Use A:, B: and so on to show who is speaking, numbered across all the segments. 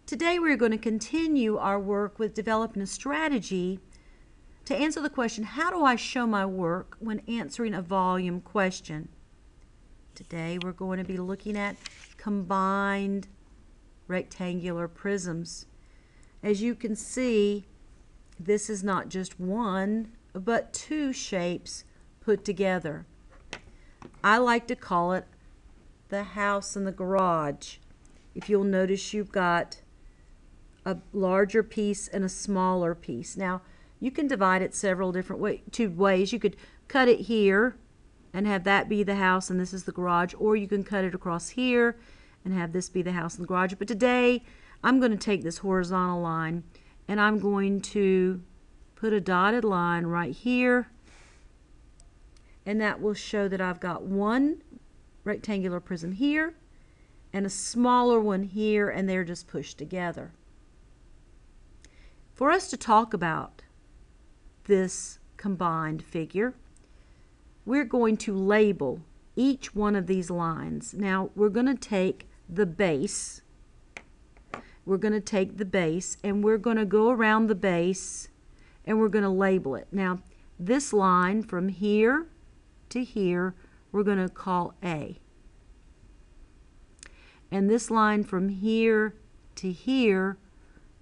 A: Today we're going to continue our work with developing a strategy to answer the question, how do I show my work when answering a volume question? Today we're going to be looking at combined rectangular prisms. As you can see, this is not just one, but two shapes put together. I like to call it the house and the garage. If you'll notice, you've got a larger piece and a smaller piece. Now, you can divide it several different two ways. You could cut it here and have that be the house and this is the garage, or you can cut it across here and have this be the house and the garage. But today, I'm going to take this horizontal line and I'm going to put a dotted line right here, and that will show that I've got one rectangular prism here and a smaller one here, and they're just pushed together. For us to talk about this combined figure, we're going to label each one of these lines. Now, we're going to take the base. We're going to take the base and we're going to go around the base and we're going to label it. Now, this line from here to here, we're going to call A. And this line from here to here,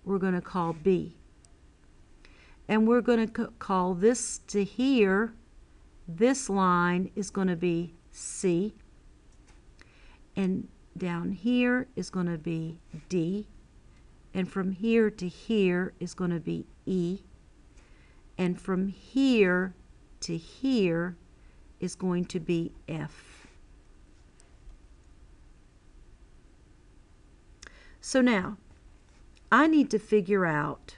A: we're going to call B. And we're going to call this to here, this line is going to be C. And down here is going to be D. And from here to here is going to be E. And from here to here is going to be F. So now, I need to figure out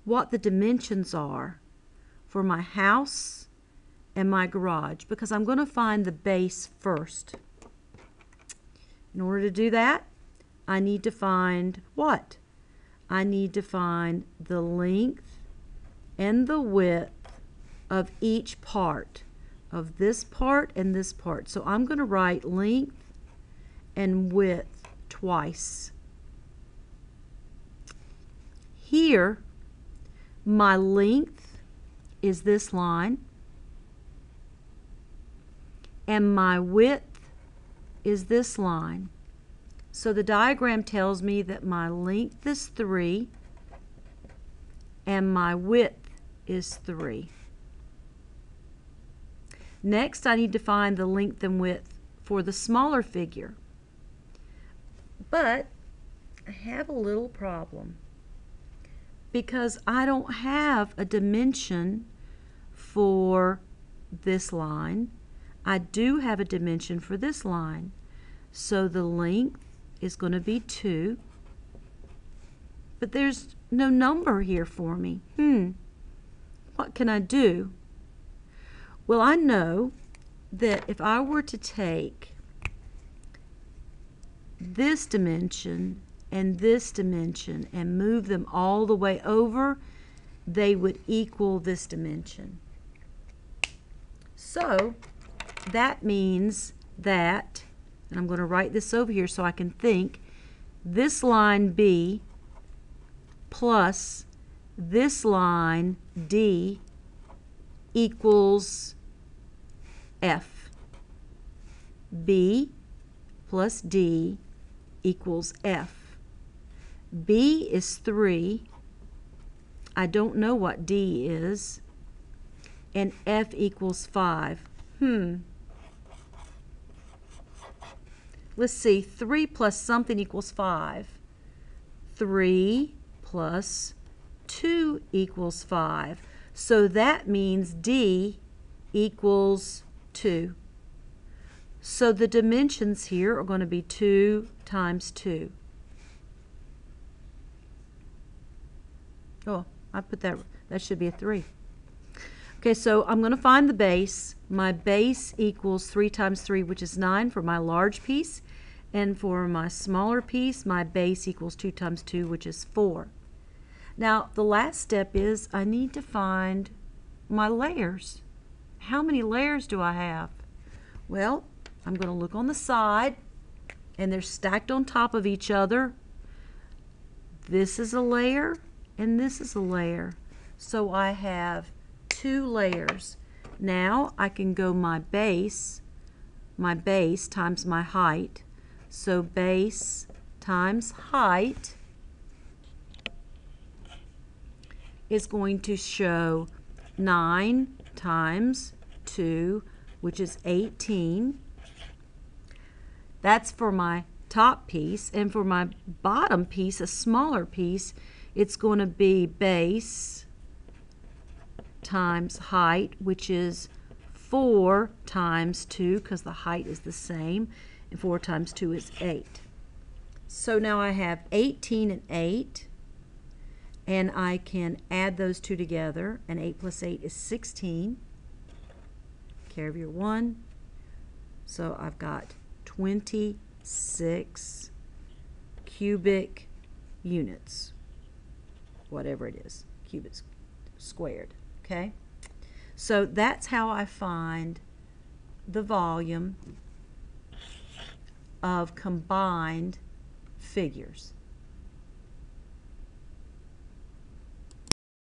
A: what the dimensions are for my house and my garage, because I'm going to find the base first. In order to do that, I need to find what? I need to find the length and the width of each part, of this part and this part. So I'm going to write length and width twice. Here, my length is this line, and my width is this line. So the diagram tells me that my length is 3 and my width is 3. Next, I need to find the length and width for the smaller figure. But I have a little problem, because I don't have a dimension for this line. I do have a dimension for this line. So the length is going to be 2. But there's no number here for me. What can I do? Well, I know that if I were to take this dimension and this dimension and move them all the way over, they would equal this dimension. So that means that, and I'm going to write this over here so I can think, this line B plus this line D equals F. B plus D equals F. B is 3. I don't know what D is. And F equals 5. Let's see. 3 plus something equals 5. 3 plus 2 equals 5. So that means D equals 2. So the dimensions here are going to be 2 times 2. Oh, I put that should be a 3. Okay, so I'm going to find the base. My base equals 3 times 3, which is 9 for my large piece. And for my smaller piece, my base equals 2 times 2, which is 4. Now, the last step is I need to find my layers. How many layers do I have? Well, I'm going to look on the side, and they're stacked on top of each other. This is a layer, and this is a layer. So I have 2 layers. Now I can go my base times my height. So base times height is going to show 9 times 2, which is 18. That's for my top piece. And for my bottom piece, a smaller piece, it's going to be base times height, which is 4 times 2, because the height is the same, and 4 times 2 is 8. So now I have 18 and 8, and I can add those two together, and 8 plus 8 is 16. Care of your 1. So I've got 26 cubic units, whatever it is, cubits squared, okay? So that's how I find the volume of combined figures.